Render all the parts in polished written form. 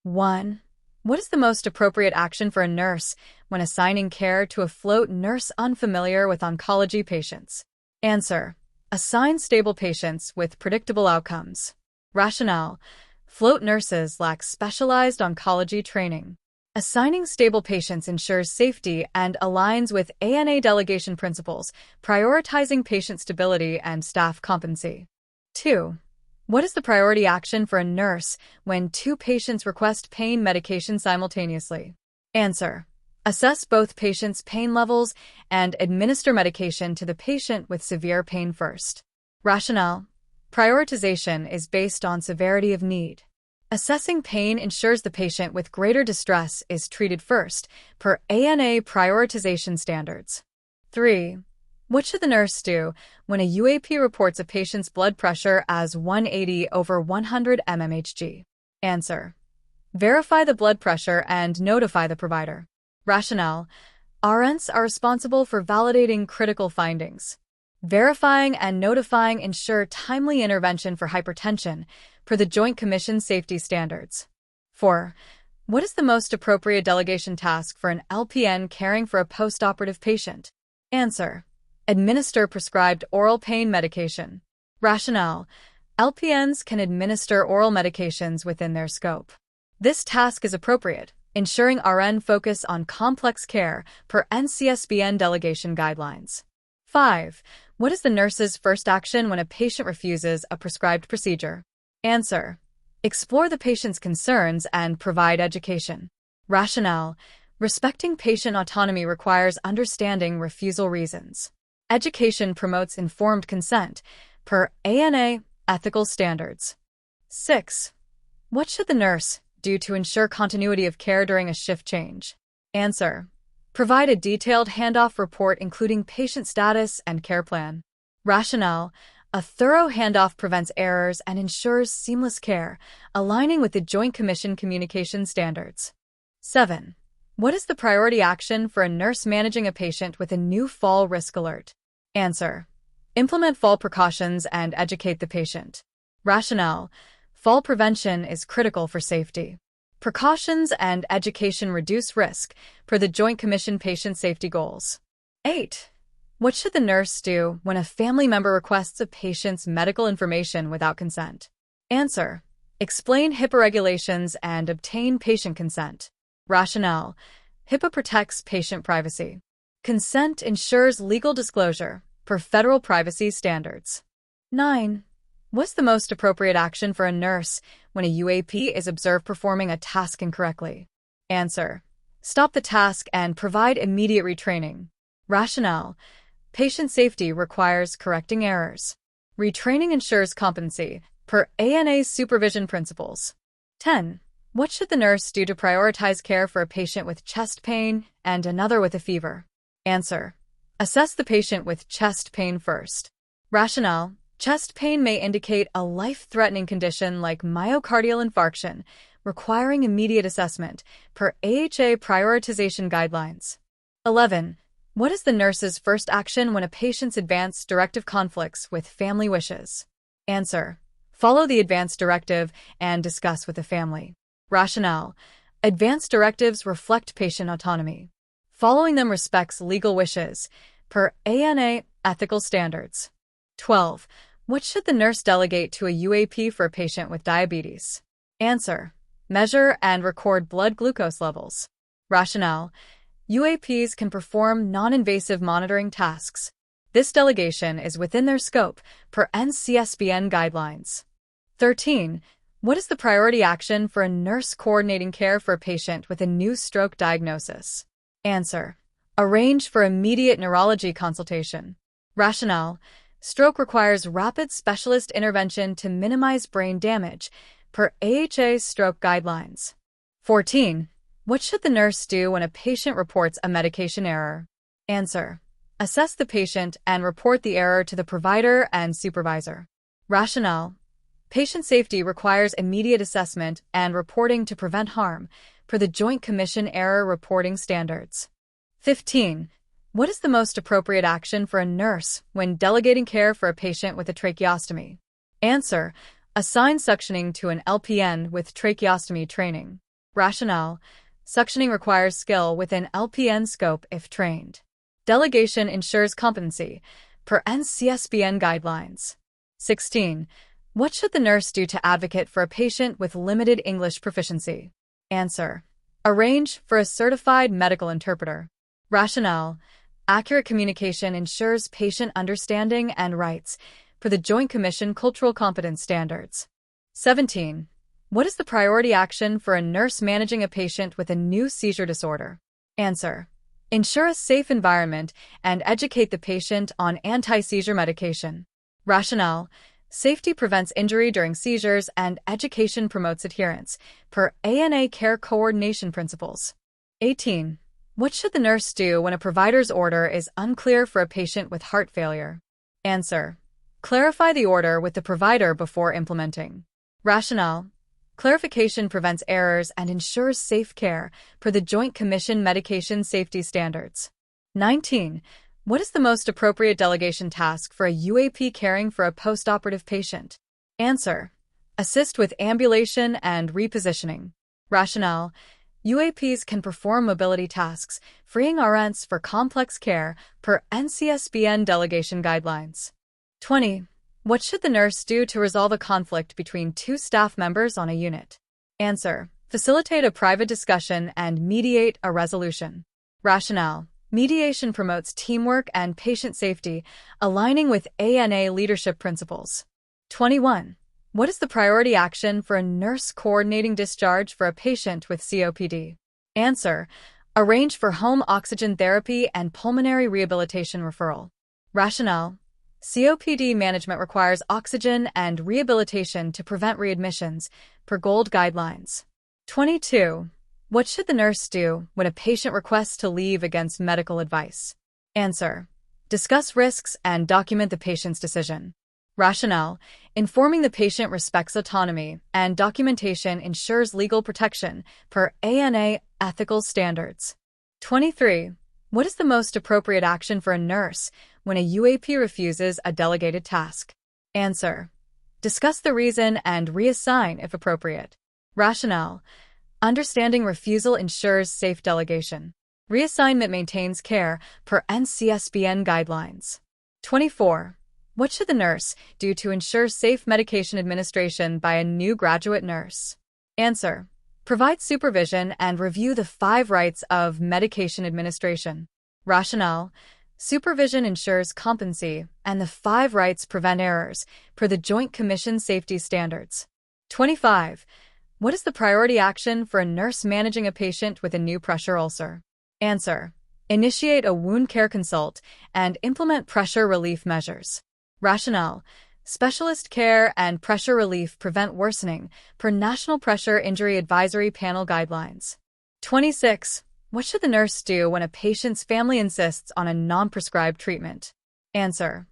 1. What is the most appropriate action for a nurse when assigning care to a float nurse unfamiliar with oncology patients? Answer: assign stable patients with predictable outcomes. Rationale: float nurses lack specialized oncology training. Assigning stable patients ensures safety and aligns with ANA delegation principles, prioritizing patient stability and staff competency. 2. What is the priority action for a nurse when two patients request pain medication simultaneously? Answer: assess both patients' pain levels and administer medication to the patient with severe pain first. Rationale: prioritization is based on severity of need. Assessing pain ensures the patient with greater distress is treated first, per ANA prioritization standards. 3. What should the nurse do when a UAP reports a patient's blood pressure as 180/100 mmHg? Answer: verify the blood pressure and notify the provider. Rationale: RNs are responsible for validating critical findings. Verifying and notifying ensure timely intervention for hypertension, per the Joint Commission safety standards. 4. What is the most appropriate delegation task for an LPN caring for a postoperative patient? Answer: administer prescribed oral pain medication. Rationale: LPNs can administer oral medications within their scope. This task is appropriate, ensuring RN focus on complex care per NCLEX-PN delegation guidelines. 5. What is the nurse's first action when a patient refuses a prescribed procedure? Answer: explore the patient's concerns and provide education. Rationale: respecting patient autonomy requires understanding refusal reasons. Education promotes informed consent, per ANA ethical standards. 6. What should the nurse do to ensure continuity of care during a shift change? Answer: provide a detailed handoff report including patient status and care plan. Rationale: a thorough handoff prevents errors and ensures seamless care, aligning with the Joint Commission communication standards. 7. What is the priority action for a nurse managing a patient with a new fall risk alert? Answer: implement fall precautions and educate the patient. Rationale: fall prevention is critical for safety. Precautions and education reduce risk, per the Joint Commission patient safety goals. 8. What should the nurse do when a family member requests a patient's medical information without consent? Answer: explain HIPAA regulations and obtain patient consent. Rationale: HIPAA protects patient privacy. Consent ensures legal disclosure, per federal privacy standards. 9. What's the most appropriate action for a nurse when a UAP is observed performing a task incorrectly? Answer: stop the task and provide immediate retraining. Rationale: patient safety requires correcting errors. Retraining ensures competency, per ANA's supervision principles. 10. What should the nurse do to prioritize care for a patient with chest pain and another with a fever? Answer: assess the patient with chest pain first. Rationale: chest pain may indicate a life-threatening condition like myocardial infarction, requiring immediate assessment, per AHA prioritization guidelines. 11. What is the nurse's first action when a patient's advance directive conflicts with family wishes? Answer: follow the advance directive and discuss with the family. Rationale: advance directives reflect patient autonomy. Following them respects legal wishes, per ANA ethical standards. 12. What should the nurse delegate to a UAP for a patient with diabetes? Answer: measure and record blood glucose levels. Rationale: UAPs can perform non-invasive monitoring tasks. This delegation is within their scope, per NCLEX-PN guidelines. 13. What is the priority action for a nurse coordinating care for a patient with a new stroke diagnosis? Answer: arrange for immediate neurology consultation. Rationale: stroke requires rapid specialist intervention to minimize brain damage, per AHA's stroke guidelines. 14. What should the nurse do when a patient reports a medication error? Answer: assess the patient and report the error to the provider and supervisor. Rationale: patient safety requires immediate assessment and reporting to prevent harm, per the Joint Commission error reporting standards. 15. What is the most appropriate action for a nurse when delegating care for a patient with a tracheostomy? Answer: assign suctioning to an LPN with tracheostomy training. Rationale: suctioning requires skill within LPN scope if trained. Delegation ensures competency, per NCLEX-PN guidelines. 16. What should the nurse do to advocate for a patient with limited English proficiency? Answer: arrange for a certified medical interpreter. Rationale: accurate communication ensures patient understanding and rights, per the Joint Commission Cultural Competence Standards. 17. What is the priority action for a nurse managing a patient with a new seizure disorder? Answer: ensure a safe environment and educate the patient on anti-seizure medication. Rationale: safety prevents injury during seizures and education promotes adherence, per ANA Care Coordination Principles. 18. What should the nurse do when a provider's order is unclear for a patient with heart failure? Answer: clarify the order with the provider before implementing. Rationale: clarification prevents errors and ensures safe care, per the Joint Commission Medication Safety Standards. 19. What is the most appropriate delegation task for a UAP caring for a postoperative patient? Answer: assist with ambulation and repositioning. Rationale: UAPs can perform mobility tasks, freeing RNs for complex care, per NCLEX-PN delegation guidelines. 20. What should the nurse do to resolve a conflict between two staff members on a unit? Answer: facilitate a private discussion and mediate a resolution. Rationale: mediation promotes teamwork and patient safety, aligning with ANA leadership principles. 21. What is the priority action for a nurse coordinating discharge for a patient with COPD? Answer: arrange for home oxygen therapy and pulmonary rehabilitation referral. Rationale: COPD management requires oxygen and rehabilitation to prevent readmissions, per GOLD guidelines. 22. What should the nurse do when a patient requests to leave against medical advice? Answer: discuss risks and document the patient's decision. Rationale: informing the patient respects autonomy, and documentation ensures legal protection, per ANA ethical standards. 23. What is the most appropriate action for a nurse when a UAP refuses a delegated task? Answer: discuss the reason and reassign if appropriate. Rationale: understanding refusal ensures safe delegation. Reassignment maintains care, per NCLEX-PN guidelines. 24. What should the nurse do to ensure safe medication administration by a new graduate nurse? Answer: provide supervision and review the 5 rights of medication administration. Rationale: supervision ensures competency, and the 5 rights prevent errors, per the Joint Commission Safety Standards. 25. What is the priority action for a nurse managing a patient with a new pressure ulcer? Answer: initiate a wound care consult and implement pressure relief measures. Rationale: specialist care and pressure relief prevent worsening, per National Pressure Injury Advisory Panel guidelines. 26. What should the nurse do when a patient's family insists on a non-prescribed treatment? Answer: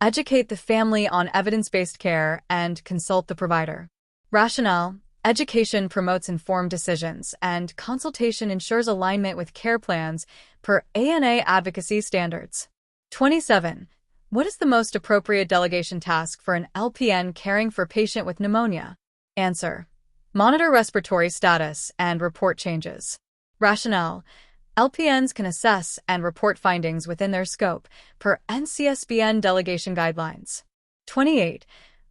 educate the family on evidence-based care and consult the provider. Rationale: education promotes informed decisions, and consultation ensures alignment with care plans, per ANA advocacy standards. 27. What is the most appropriate delegation task for an LPN caring for a patient with pneumonia? Answer: monitor respiratory status and report changes. Rationale: LPNs can assess and report findings within their scope, per NCLEX-PN delegation guidelines. 28.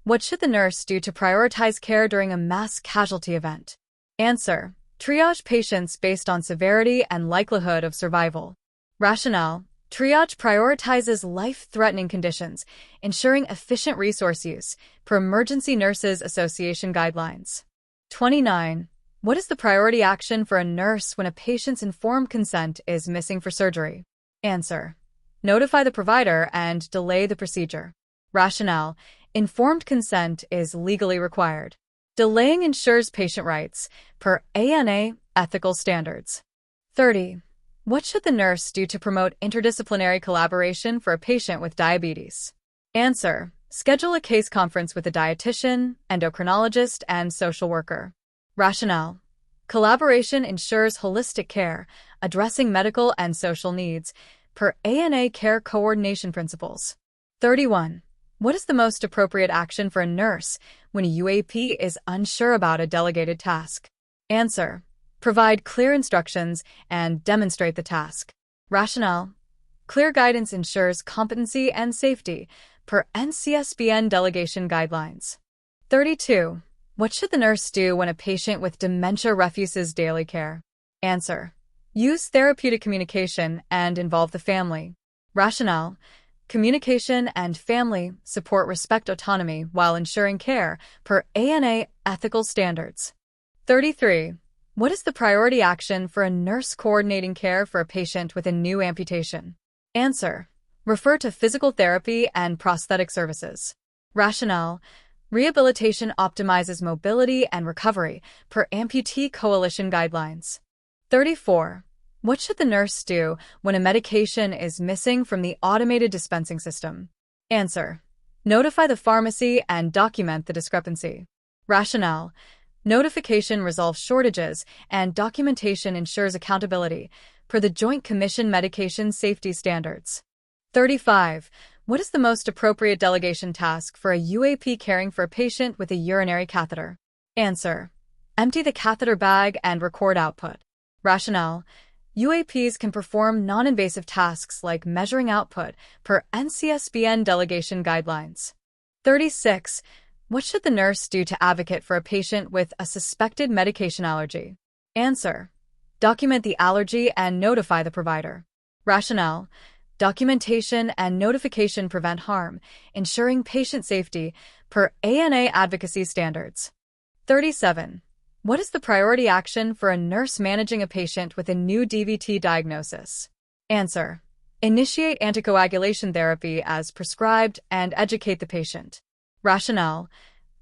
What should the nurse do to prioritize care during a mass casualty event? Answer: triage patients based on severity and likelihood of survival. Rationale: triage prioritizes life-threatening conditions, ensuring efficient resource use, per Emergency Nurses Association guidelines. 29. What is the priority action for a nurse when a patient's informed consent is missing for surgery? Answer: notify the provider and delay the procedure. Rationale: informed consent is legally required. Delaying ensures patient rights, per ANA ethical standards. 30. What should the nurse do to promote interdisciplinary collaboration for a patient with diabetes? Answer: schedule a case conference with a dietitian, endocrinologist, and social worker. Rationale: collaboration ensures holistic care, addressing medical and social needs, per ANA Care Coordination Principles. 31. What is the most appropriate action for a nurse when a UAP is unsure about a delegated task? Answer: Provide clear instructions and demonstrate the task. Rationale: clear guidance ensures competency and safety, per NCLEX-PN Delegation guidelines. 32. What should the nurse do when a patient with dementia refuses daily care? Answer: use therapeutic communication and involve the family. Rationale: communication and family support respect autonomy while ensuring care, per ANA ethical standards. 33. What is the priority action for a nurse coordinating care for a patient with a new amputation? Answer: refer to physical therapy and prosthetic services. Rationale: rehabilitation optimizes mobility and recovery, per Amputee Coalition guidelines. 34. What should the nurse do when a medication is missing from the automated dispensing system? Answer: notify the pharmacy and document the discrepancy. Rationale: notification resolves shortages and documentation ensures accountability, per the Joint Commission Medication Safety Standards. 35. What is the most appropriate delegation task for a UAP caring for a patient with a urinary catheter? Answer: empty the catheter bag and record output. Rationale: UAPs can perform non-invasive tasks like measuring output, per NCLEX-PN Delegation guidelines. 36. What should the nurse do to advocate for a patient with a suspected medication allergy? Answer: document the allergy and notify the provider. Rationale: documentation and notification prevent harm, ensuring patient safety, per ANA advocacy standards. 37. What is the priority action for a nurse managing a patient with a new DVT diagnosis? Answer: initiate anticoagulation therapy as prescribed and educate the patient. Rationale: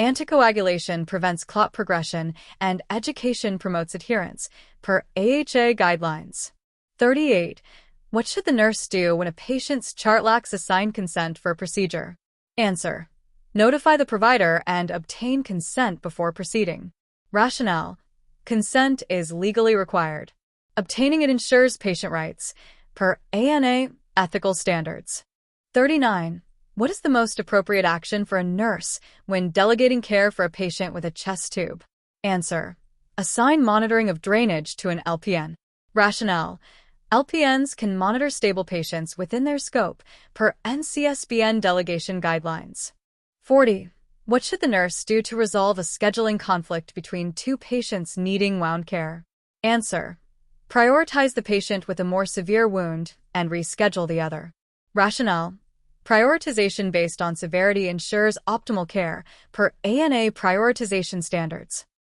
anticoagulation prevents clot progression and education promotes adherence, per AHA guidelines. 38. What should the nurse do when a patient's chart lacks assigned consent for a procedure? Answer: notify the provider and obtain consent before proceeding. Rationale: consent is legally required. Obtaining it ensures patient rights, per ANA ethical standards. 39. What is the most appropriate action for a nurse when delegating care for a patient with a chest tube? Answer: assign monitoring of drainage to an LPN. Rationale: LPNs can monitor stable patients within their scope, per NCLEX-PN Delegation guidelines. 40. What should the nurse do to resolve a scheduling conflict between two patients needing wound care? Answer: prioritize the patient with a more severe wound and reschedule the other. Rationale: prioritization based on severity ensures optimal care, per ANA prioritization standards.